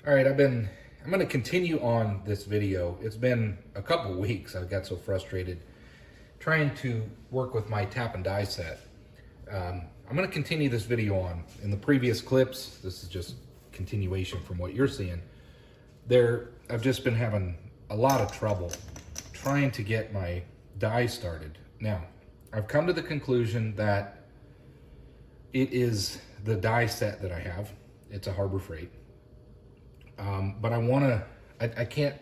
All right, I'm going to continue on this video. It's been a couple weeks. I got so frustrated trying to work with my tap and die set. I'm going to continue this video on. In the previous clips, this is just continuation from what you're seeing. I've just been having a lot of trouble trying to get my die started. Now, I've come to the conclusion that it is the die set that I have. It's a Harbor Freight. But I can't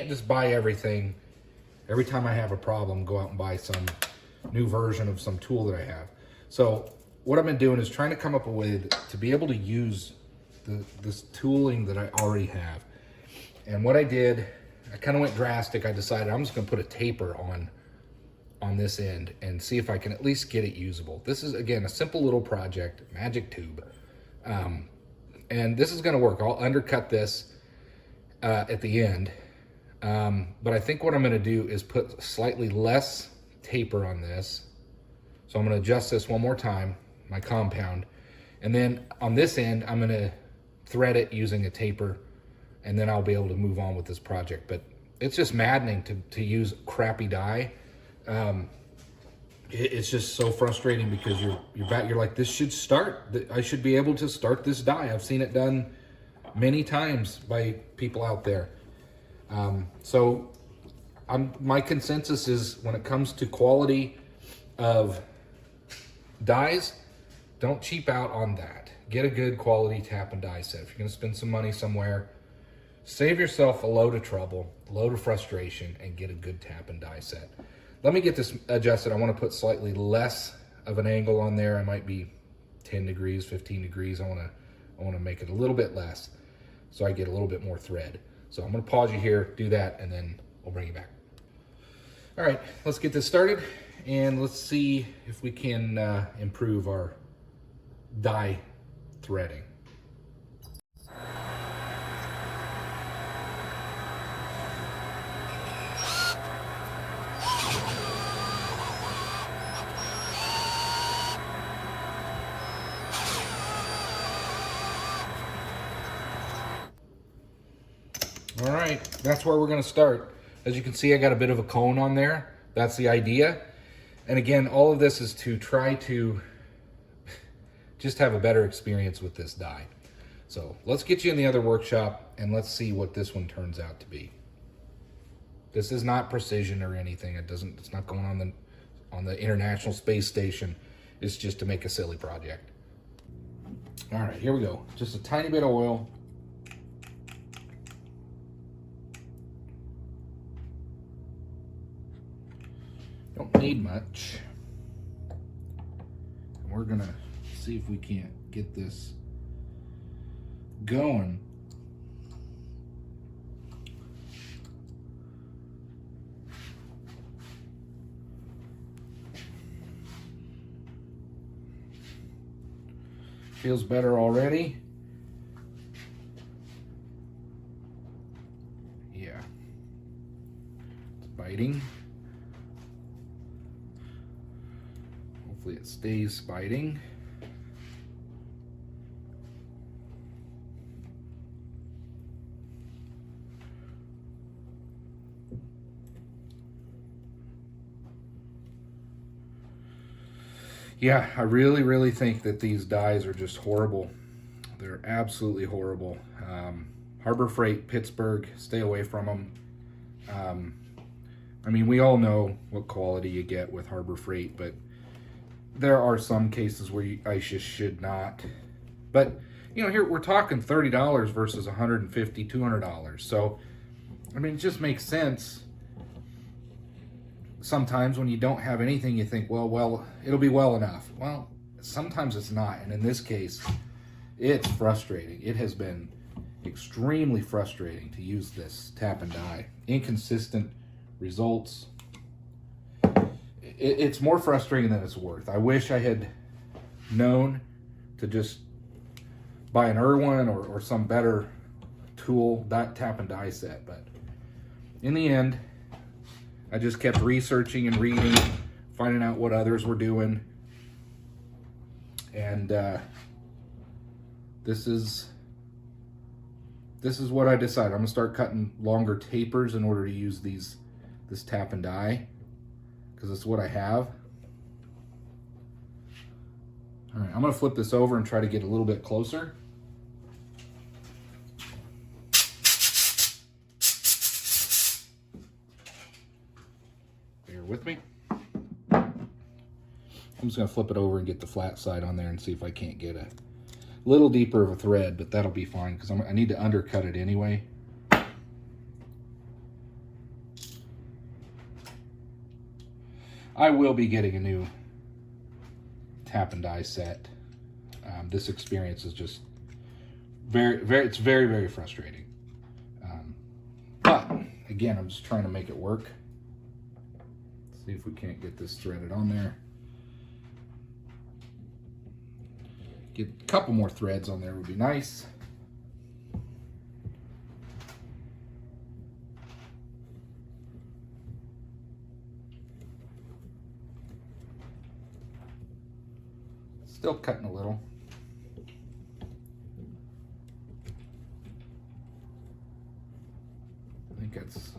just buy everything. Every time I have a problem, go out and buy some new version of some tool that I have. So what I've been doing is trying to come up with a way to be able to use this tooling that I already have. And what I did, I kind of went drastic. I decided I'm just going to put a taper on this end and see if I can at least get it usable. This is, again, a simple little project, magic tube. And this is going to work. I'll undercut this at the end. But I think what I'm going to do is put slightly less taper on this. So I'm going to adjust this one more time, my compound. And then on this end, I'm going to thread it using a taper. And then I'll be able to move on with this project. But it's just maddening to use crappy die. It's just so frustrating because you're like, this should start. I should be able to start this die. I've seen it done many times by people out there. So my consensus is when it comes to quality of dies, don't cheap out on that. Get a good quality tap and die set. If you're going to spend some money somewhere, save yourself a load of trouble, a load of frustration, and get a good tap and die set. Let me get this adjusted. I want to put slightly less of an angle on there. I might be 10 degrees, 15 degrees. I want to make it a little bit less so I get a little bit more thread. So I'm going to pause you here, do that, and then we'll bring you back. All right, let's get this started, and let's see if we can improve our die threading. All right, that's where we're going to start. As you can see, I got a bit of a cone on there. That's the idea. And again, all of this is to try to just have a better experience with this die. So let's get you in the other workshop and let's see what this one turns out to be. This is not precision or anything. It's not going on the International Space Station. It's just to make a silly project. All right, here we go. Just a tiny bit of oil. Don't need much. And we're gonna see if we can't get this going. Feels better already. Yeah. It's biting. Hopefully it stays biting. Yeah, I really think that these dies are just horrible. They're absolutely horrible. Harbor Freight, Pittsburgh, stay away from them. I mean, we all know what quality you get with Harbor Freight, but there are some cases where I just should not. But, you know, here we're talking $30 versus $150, $200. So, I mean, it just makes sense. Sometimes when you don't have anything, you think, well, it'll be well enough. Well, sometimes it's not. And in this case, it's frustrating. It has been extremely frustrating to use this tap and die. Inconsistent results. It's more frustrating than it's worth. I wish I had known to just buy an Irwin or some better tool, tap and die set. But in the end, I just kept researching and reading, finding out what others were doing. And this is this is what I decided. I'm gonna start cutting longer tapers in order to use this tap and die, because it's what I have. All right, I'm gonna flip this over and try to get a little bit closer. Bear with me. I'm just gonna flip it over and get the flat side on there and see if I can't get a little deeper of a thread, but that'll be fine because I need to undercut it anyway. I will be getting a new tap and die set. This experience is just it's very, very frustrating. But again, I'm just trying to make it work. Let's see if we can't get this threaded on there. Get a couple more threads on there would be nice. Still cutting a little. I think that's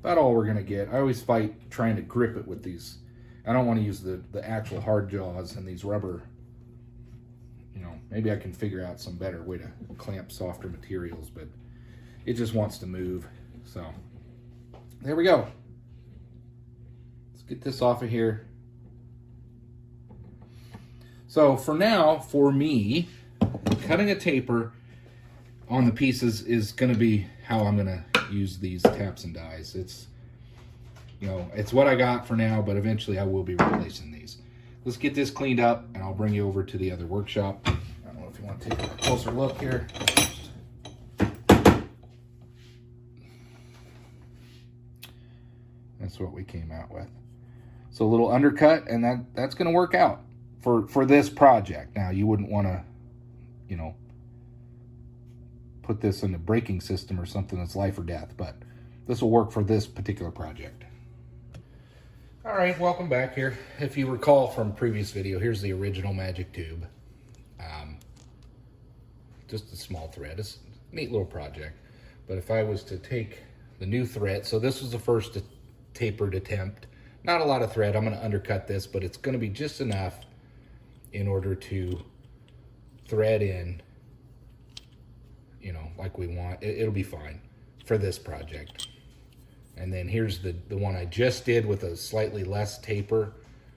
about all we're gonna get. I always fight trying to grip it with these. I don't want to use the actual hard jaws and these rubber. You know, maybe I can figure out some better way to clamp softer materials, but it just wants to move. So there we go. Let's get this off of here. So for now, for me, cutting a taper on the pieces is going to be how I'm going to use these taps and dies. It's, you know, it's what I got for now, but eventually I will be replacing these. Let's get this cleaned up and I'll bring you over to the other workshop. I don't know if you want to take a closer look here. That's what we came out with. So a little undercut, and that's going to work out for this project. Now, you wouldn't want to, you know, put this in a braking system or something that's life or death, but this will work for this particular project. All right, welcome back here. If you recall from previous video, here's the original magic tube. Just a small thread. It's a neat little project. But if I was to take the new thread, so this was the first tapered attempt. Not a lot of thread. I'm going to undercut this, but it's going to be just enough in order to thread in, you know, like we want. It'll be fine for this project. And then here's the one I just did with a slightly less taper.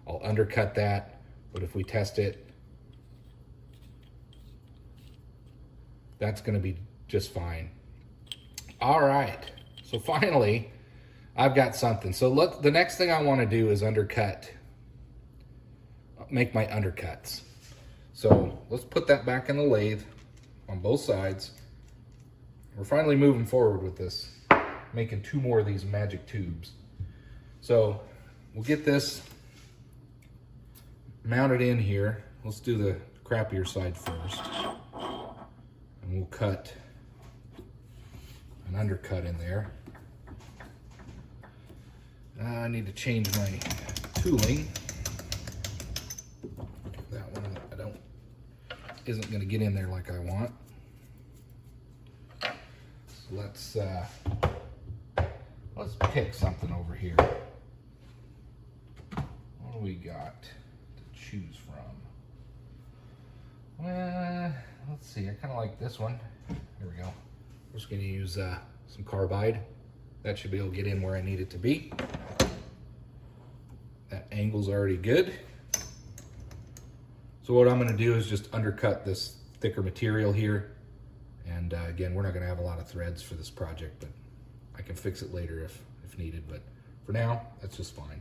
I'll undercut that, but if we test it, that's going to be just fine. All right, so finally, I've got something. So look, the next thing I want to do is make my undercuts. So let's put that back in the lathe on both sides. We're finally moving forward with this, making 2 more of these magic tubes. So we'll get this mounted in here. Let's do the crappier side first. And we'll cut an undercut in there. I need to change my tooling. That one isn't going to get in there like I want. So let's pick something over here. What do we got to choose from? Well, let's see. I kind of like this one. Here we go. We're just going to use some carbide. That should be able to get in where I need it to be. That angle's already good. So what I'm going to do is just undercut this thicker material here. And again, we're not going to have a lot of threads for this project, but I can fix it later if needed. But for now, that's just fine.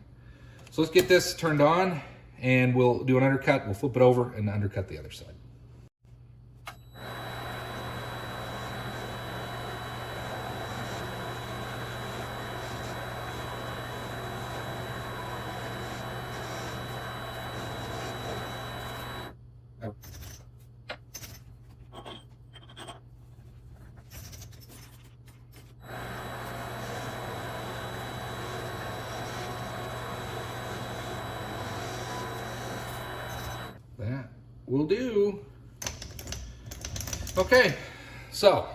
So let's get this turned on and we'll do an undercut. We'll flip it over and undercut the other side. That will do. Okay, So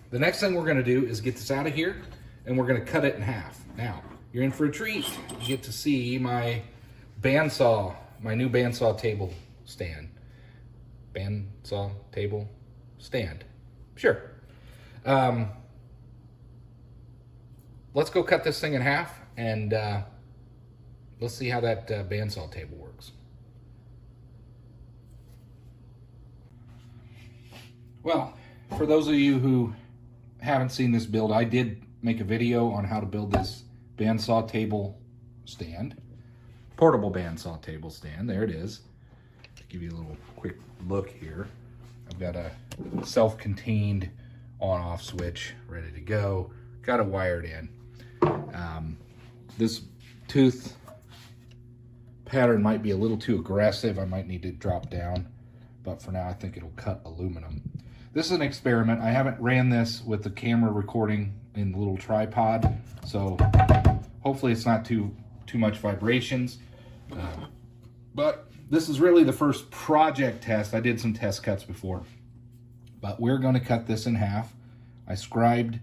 the next thing we're gonna do is get this out of here and we're gonna cut it in half. Now, you're in for a treat. You get to see my bandsaw, my new bandsaw table stand. Bandsaw table stand, sure. Let's go cut this thing in half and let's see how that bandsaw table works. Well, for those of you who haven't seen this build, I did make a video on how to build this bandsaw table stand. Portable bandsaw table stand, there it is. To give you a little quick look here. I've got a self-contained on-off switch ready to go. Got it wired in. This tooth pattern might be a little too aggressive. I might need to drop down, but for now I think it'll cut aluminum. This is an experiment. I haven't ran this with the camera recording in the little tripod, so hopefully it's not too much vibrations. But this is really the first project test. I did some test cuts before, but we're going to cut this in half. I scribed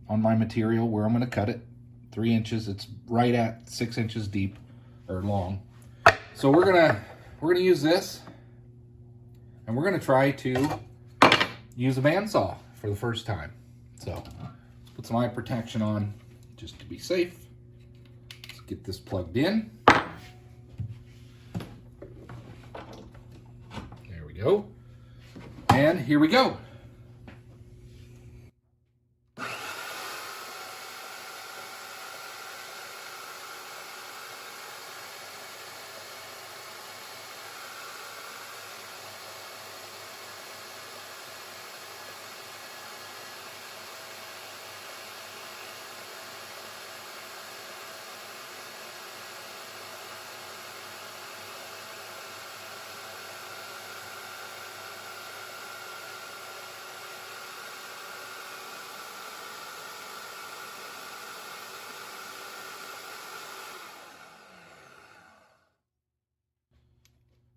on my material where I'm going to cut it. 3 inches. It's right at 6 inches deep or long. So we're gonna use this, and we're gonna try to use a bandsaw for the first time. So let's put some eye protection on just to be safe. Let's get this plugged in. There we go. And here we go.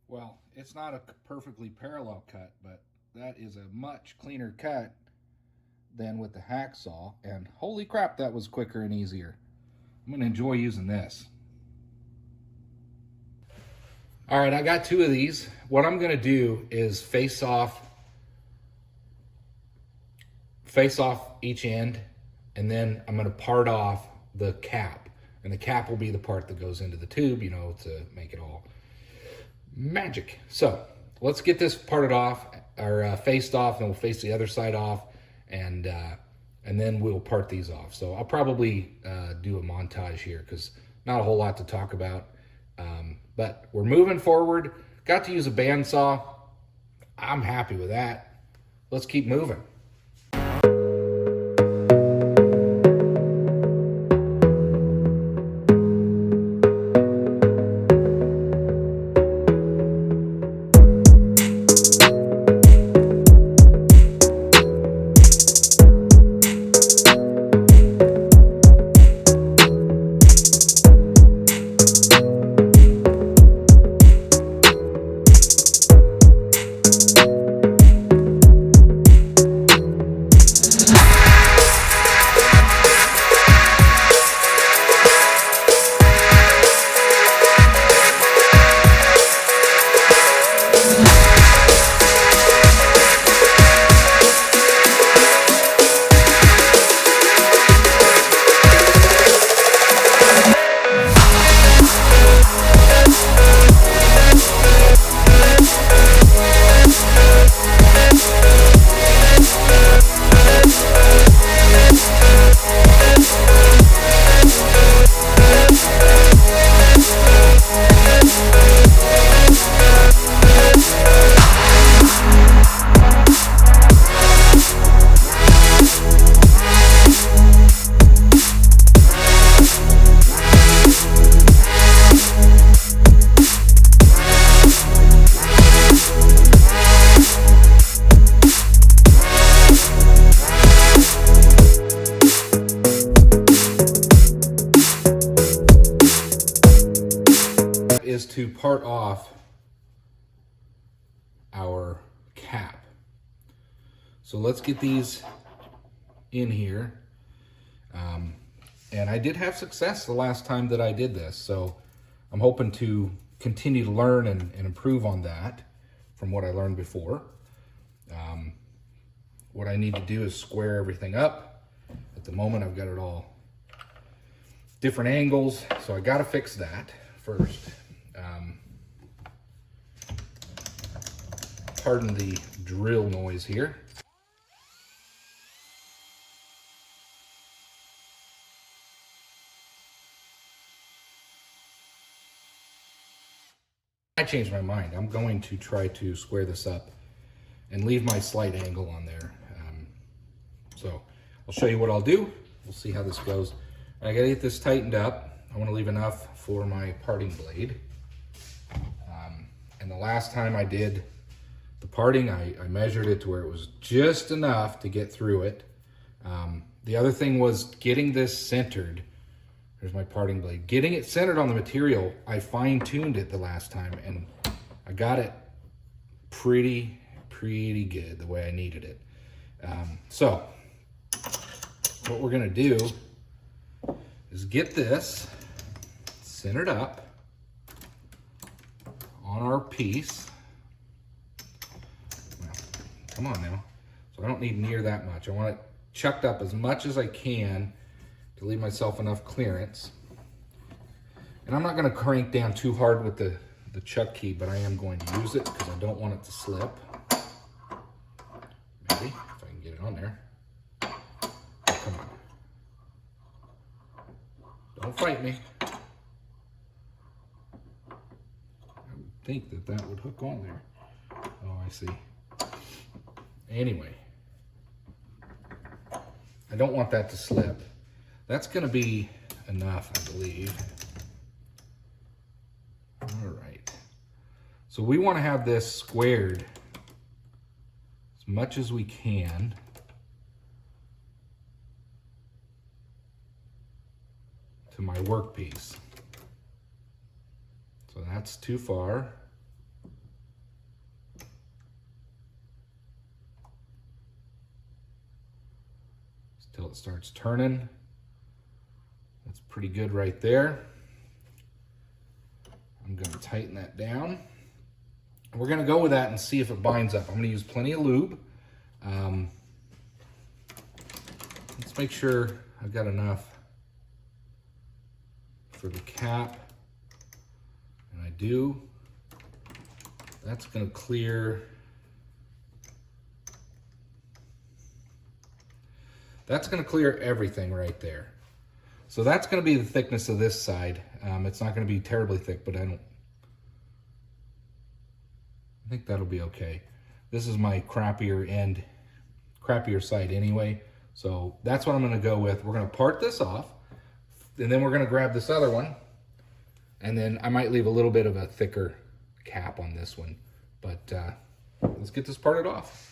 Well, it's not a perfectly parallel cut, but that is a much cleaner cut than with the hacksaw. And holy crap, that was quicker and easier. I'm gonna enjoy using this. All right, I got 2 of these. What I'm gonna do is face off each end, and then I'm gonna part off the cap. And the cap will be the part that goes into the tube, you know, to make it all magic. So let's get this parted off, or faced off, and we'll face the other side off, and then we'll part these off. So I'll probably do a montage here because not a whole lot to talk about, but we're moving forward. Got to use a bandsaw. I'm happy with that. Let's keep moving. Is to part off our cap. So let's get these in here. And I did have success the last time that I did this, so I'm hoping to continue to learn and improve on that from what I learned before. What I need to do is square everything up. At the moment, I've got it all different angles, so I got to fix that first. Pardon the drill noise here. I changed my mind. I'm going to try to square this up and leave my slight angle on there. So I'll show you what I'll do. We'll see how this goes. I gotta get this tightened up. I wanna leave enough for my parting blade. And the last time I did the parting, I measured it to where it was just enough to get through it. The other thing was getting this centered. There's my parting blade. Getting it centered on the material, I fine-tuned it the last time, and I got it pretty good the way I needed it. So what we're gonna do is get this centered up on our piece. Well, come on now. So I don't need near that much. I want it chucked up as much as I can to leave myself enough clearance. And I'm not gonna crank down too hard with the chuck key, but I am going to use it because I don't want it to slip. Maybe, if I can get it on there. Oh, come on. Don't fight me. I would think that would hook on there. Oh, I see. Anyway, I don't want that to slip. That's gonna be enough, I believe. All right. So we want to have this squared as much as we can. To my workpiece. So that's too far. Till it starts turning. That's pretty good right there. I'm going to tighten that down. We're going to go with that and see if it binds up. I'm going to use plenty of lube. Let's make sure I've got enough for the cap. And I do. That's going to clear. That's going to clear everything right there. So that's going to be the thickness of this side. It's not going to be terribly thick, but I think that'll be okay. This is my crappier side anyway. So that's what I'm going to go with. We're going to part this off, and then we're going to grab this other one, and then I might leave a little bit of a thicker cap on this one. But let's get this parted off.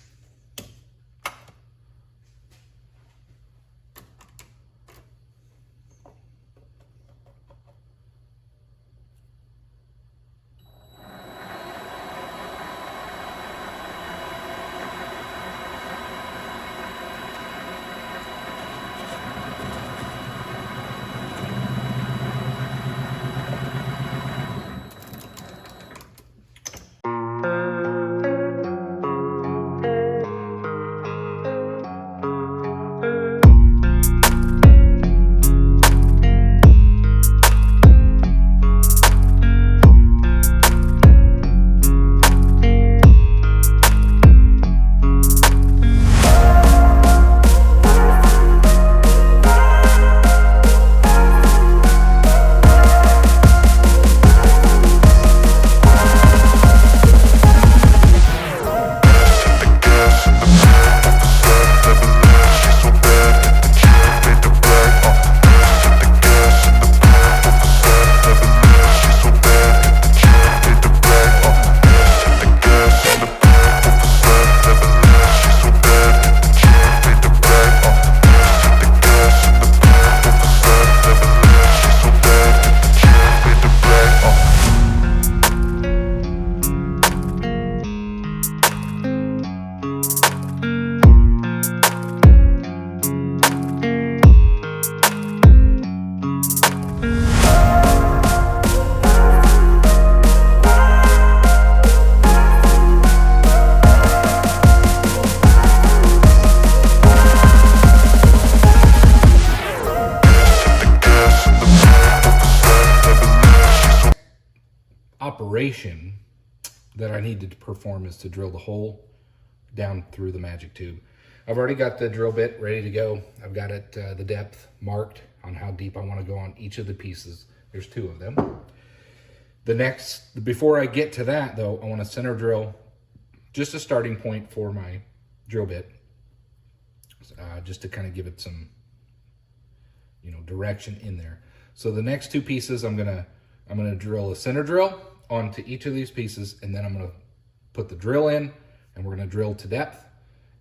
operation that I need to perform is to drill the hole down through the magic tube. I've already got the drill bit ready to go. I've got it the depth marked on how deep I want to go on each of the pieces. There's 2 of them. Before I get to that though, I want to center drill just a starting point for my drill bit, just to kind of give it some, direction in there. So the next 2 pieces, I'm gonna drill a center drill onto each of these pieces, and then I'm gonna put the drill in, and we're gonna drill to depth,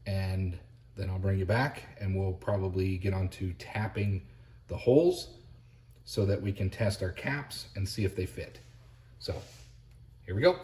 and then I'll bring you back, and we'll probably get onto tapping the holes so that we can test our caps and see if they fit. So here we go.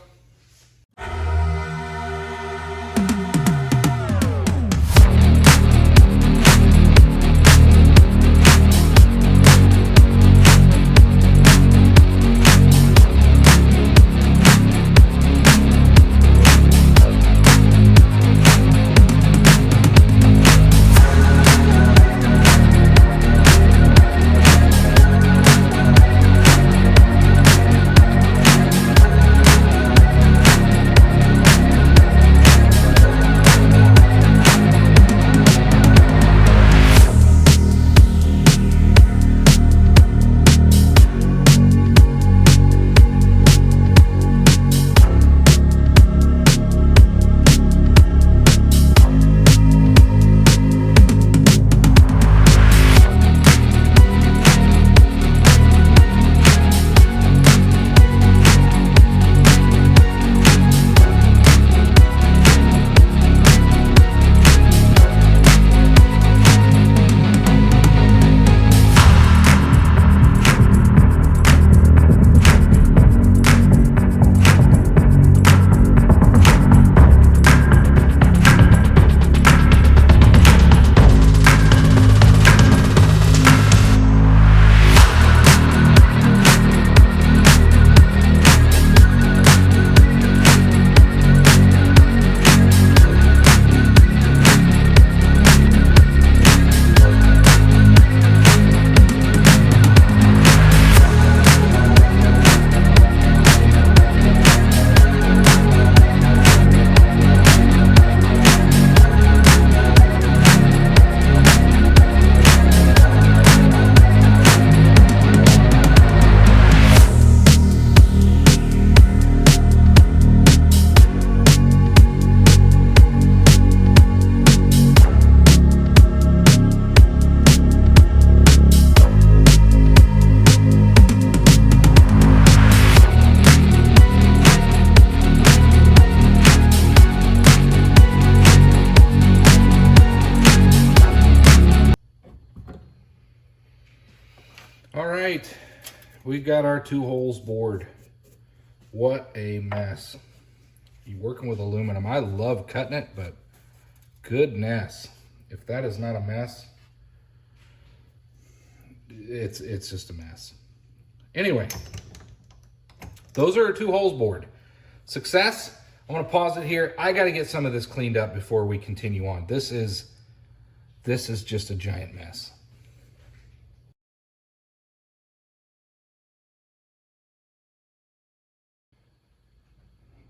All right, we've got our 2 holes bored. What a mess. You working with aluminum. I love cutting it, but goodness, if that is not a mess, it's just a mess. Anyway, those are our 2 holes bored. Success. I'm gonna pause it here. I gotta get some of this cleaned up before we continue on. This is just a giant mess.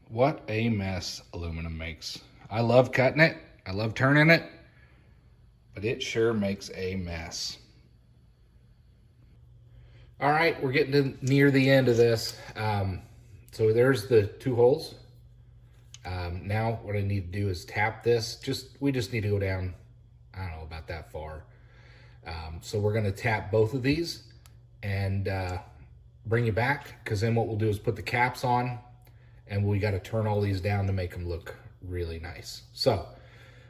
What a mess aluminum makes. I love cutting it. I love turning it, but it sure makes a mess. All right, we're getting near the end of this. So there's the 2 holes. Now what I need to do is tap this. We just need to go down, I don't know, about that far. So we're gonna tap both of these and bring you back, because then what we'll do is put the caps on, and we got to turn all these down to make them look really nice. So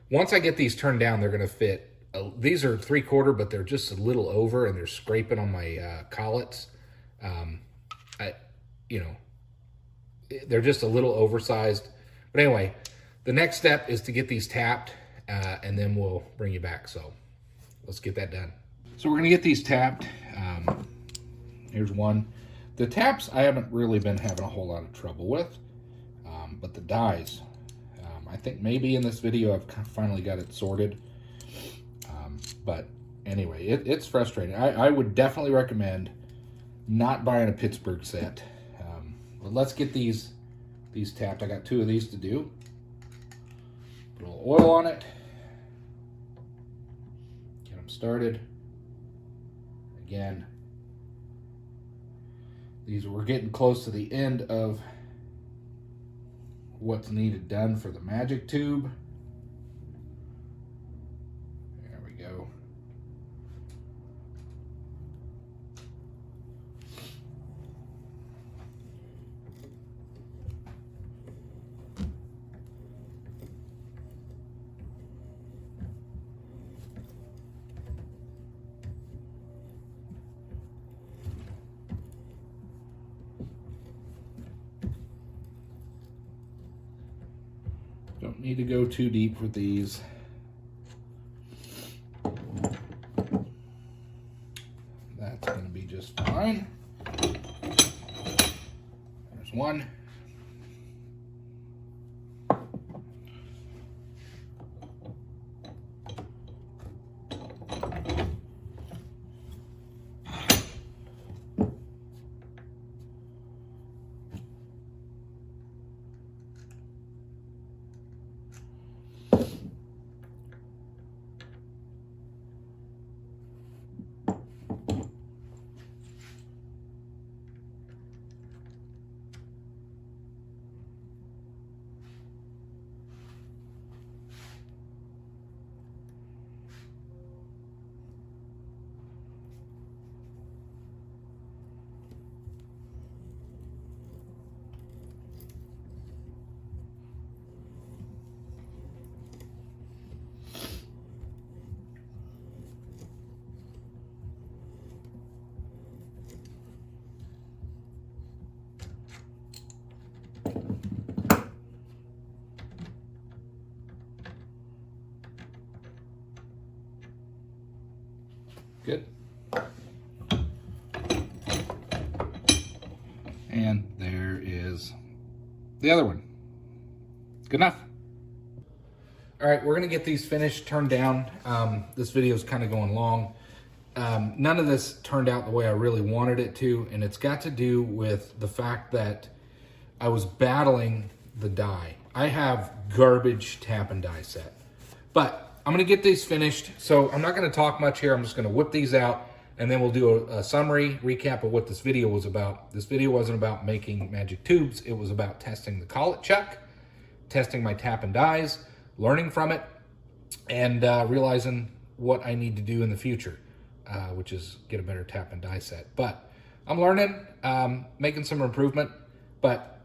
once I get these turned down, they're going to fit. These are 3/4, but they're just a little over, and they're scraping on my collets. They're just a little oversized. But anyway, the next step is to get these tapped, and then we'll bring you back. So let's get that done. So we're going to get these tapped. Here's one. The taps I haven't really been having a whole lot of trouble with. But the dies, I think maybe in this video I've finally got it sorted. But anyway, it's frustrating. I would definitely recommend not buying a Pittsburg set. But let's get these tapped. I got 2 of these to do. Put a little oil on it. Get them started. Again, we're getting close to the end of what's needed done for the magic tube. There we go. Don't need to go too deep with these. That's going to be just fine. There's one. Good. And there is the other one. Good enough. All right, we're gonna get these finished, turned down. This video is kind of going long. None of this turned out the way I really wanted it to, and it's got to do with the fact that I was battling the die. I have garbage tap and die set, but I'm gonna get these finished, so I'm not gonna talk much here. I'm just gonna whip these out, and then we'll do a summary recap of what this video was about. This video wasn't about making magic tubes. It was about testing the collet chuck, testing my tap and dies, learning from it, and realizing what I need to do in the future, which is get a better tap and die set. But I'm learning, making some improvement, but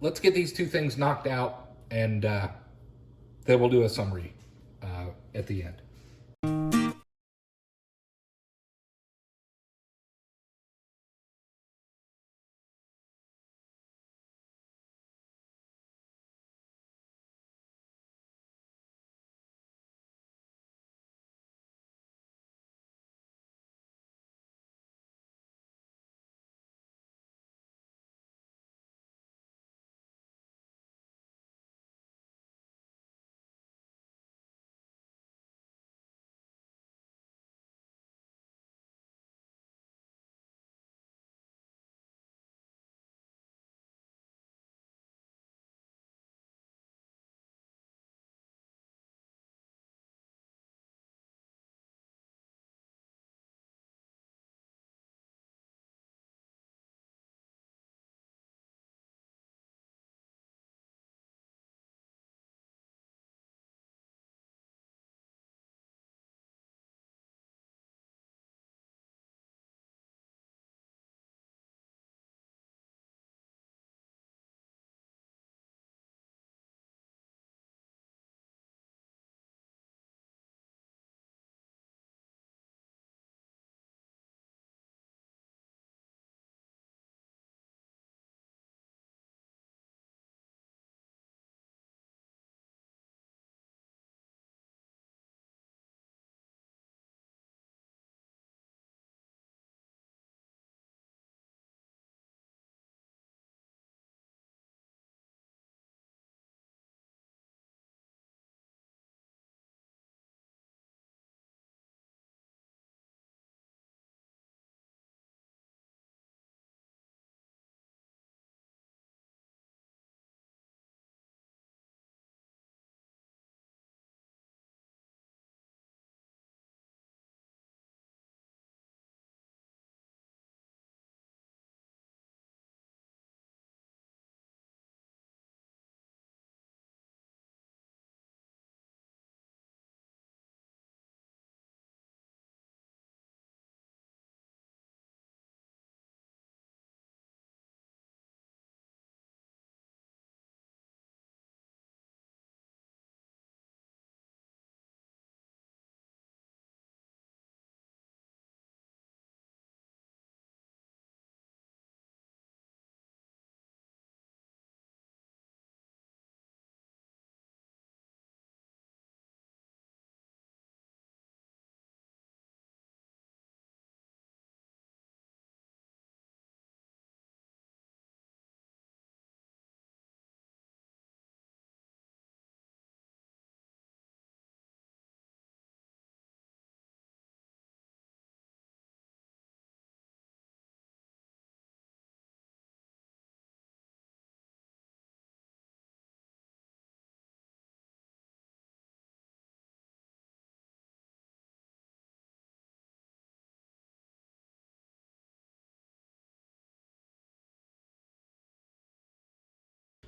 let's get these 2 things knocked out, and then we'll do a summary at the end.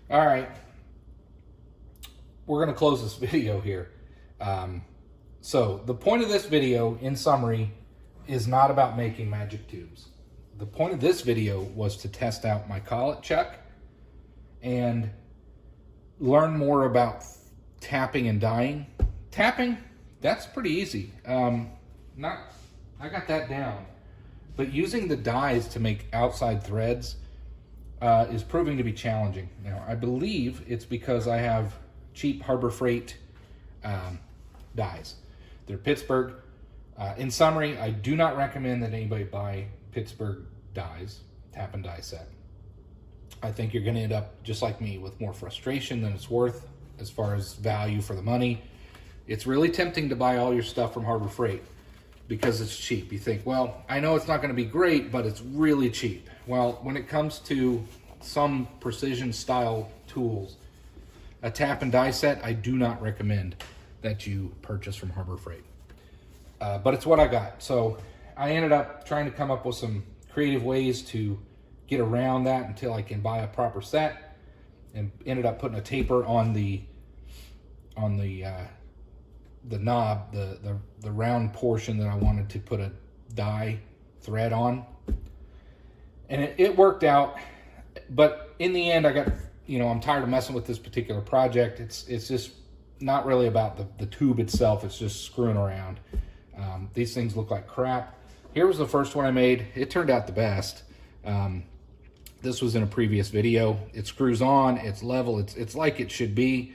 All right, we're gonna close this video here. So the point of this video, in summary, is not about making magic tubes. The point of this video was to test out my collet chuck and learn more about tapping and dyeing. Tapping, that's pretty easy. I got that down. But using the dies to make outside threads is proving to be challenging. Now, I believe it's because I have cheap Harbor Freight dies. They're Pittsburg. In summary, I do not recommend that anybody buy Pittsburg dies, tap and die set. I think you're going to end up, just like me, with more frustration than it's worth as far as value for the money. It's really tempting to buy all your stuff from Harbor Freight because it's cheap. You think, well, I know it's not going to be great, but it's really cheap. Well, when it comes to some precision style tools, a tap and die set, I do not recommend that you purchase from Harbor Freight. But it's what I got. So I ended up trying to come up with some creative ways to get around that until I can buy a proper set, and ended up putting a taper on the knob, the round portion that I wanted to put a die thread on, and it worked out. But in the end, I got, I'm tired of messing with this particular project. It's just not really about the tube itself. It's just screwing around. These things look like crap. Here was the first one I made. It turned out the best. This was in a previous video. It screws on, it's level, it's like it should be.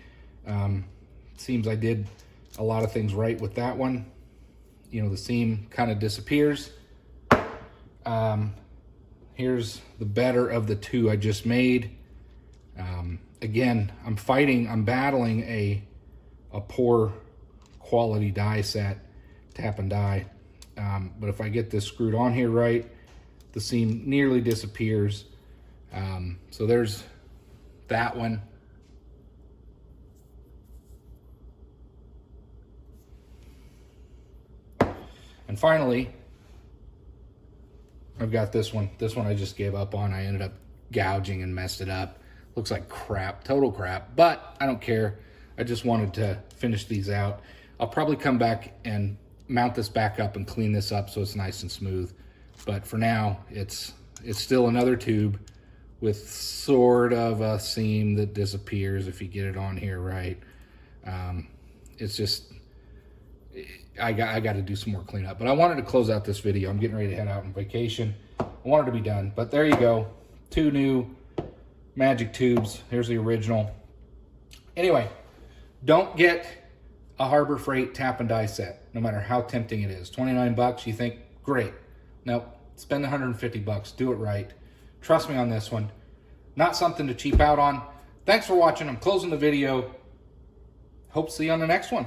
Seems I did a lot of things right with that one. The seam kind of disappears. Here's the better of the two I just made. Again, I'm battling a poor quality die set, tap and die. But if I get this screwed on here right, the seam nearly disappears. So there's that one. And finally, I've got this one. This one I just gave up on. I ended up gouging and messed it up. Looks like crap, total crap, but I don't care. I just wanted to finish these out. I'll probably come back and mount this back up and clean this up so it's nice and smooth. But for now, it's still another tube with sort of a seam that disappears if you get it on here right. It's just, I got to do some more cleanup. But I wanted to close out this video. I'm getting ready to head out on vacation. I wanted to be done. But there you go. 2 new magic tubes. Here's the original. Anyway, don't get a Harbor Freight tap and die set, no matter how tempting it is. 29 bucks, you think, great. Nope, spend 150 bucks, do it right. Trust me on this one. Not something to cheap out on. Thanks for watching. I'm closing the video. Hope to see you on the next one.